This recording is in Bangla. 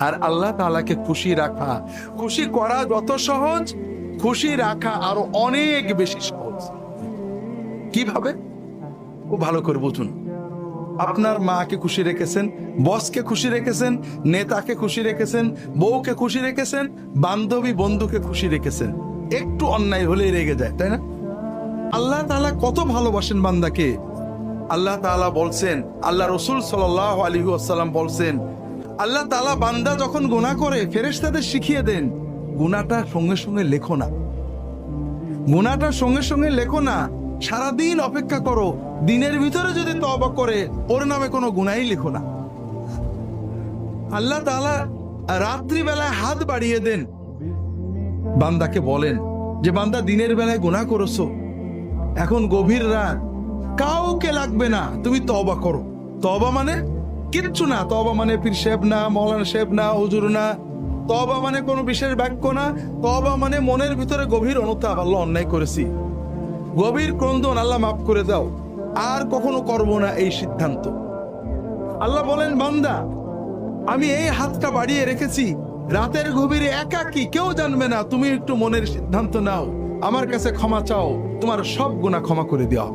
আর আল্লাহ তাআলাকে খুশি রাখা, খুশি করা যত সহজ, খুশি রাখা আরো অনেক বেশি সহজ। কিভাবে? ও ভালো করে বুঝুন। আপনার মাকে খুশি রেখেছেন, বসকে খুশি রেখেছেন, নেতাকে খুশি রেখেছেন, বউকে খুশি রেখেছেন, বান্ধবী বন্ধুকে খুশি রেখেছেন, একটু অন্যায় হলেই রেগে যায়, তাই না? আল্লাহ তাআলা কত ভালোবাসেন বান্দাকে। আল্লাহ তাআলা বলছেন, আল্লাহ রসুল সাল্লাল্লাহু আলাইহি ওয়াসাল্লাম বলছেন, আল্লাহ তাআলা বান্দা যখন গুনাহ করে ফেরেশতাদের শিখিয়ে দেন, গুনাহটা সঙ্গে সঙ্গে লেখো না, গুনাহটা সঙ্গে সঙ্গে লেখো না, সারাদিন অপেক্ষা করো, দিনের ভিতরে যদি তওবা করে ওর নামে কোনো গুনাহই লেখো না। আল্লাহ তাআলা রাত্রি বেলায় হাত বাড়িয়ে দেন, বান্দাকে বলেন যে বান্দা দিনের বেলায় গুনাহ করেছো, এখন গভীর রাত, কাউকে লাগবে না, তুমি তওবা করো। তওবা মানে কিচ্ছু না, তওবা মানে পীর সাহেব না, মৌলানা সাহেব না, হুজুর না, তওবা মানে কোনো বিশেষ বাক্য না, তওবা মানে মনের ভিতরে গভীর অনুতাপ, আল্লাহ অন্যায় করেছি, গভীর ক্রন্দন, আল্লাহ মাফ করে দাও, আর কখনো করব না, এই সিদ্ধান্ত। আল্লাহ বলেন বান্দা আমি এই হাতটা বাড়িয়ে রেখেছি, রাতের গভীরে একাকী, কেউ জানবে না, তুমি একটু মনের সিদ্ধান্ত নাও, আমার কাছে ক্ষমা চাও, তোমার সব গুনাহ ক্ষমা করে দেওয়া।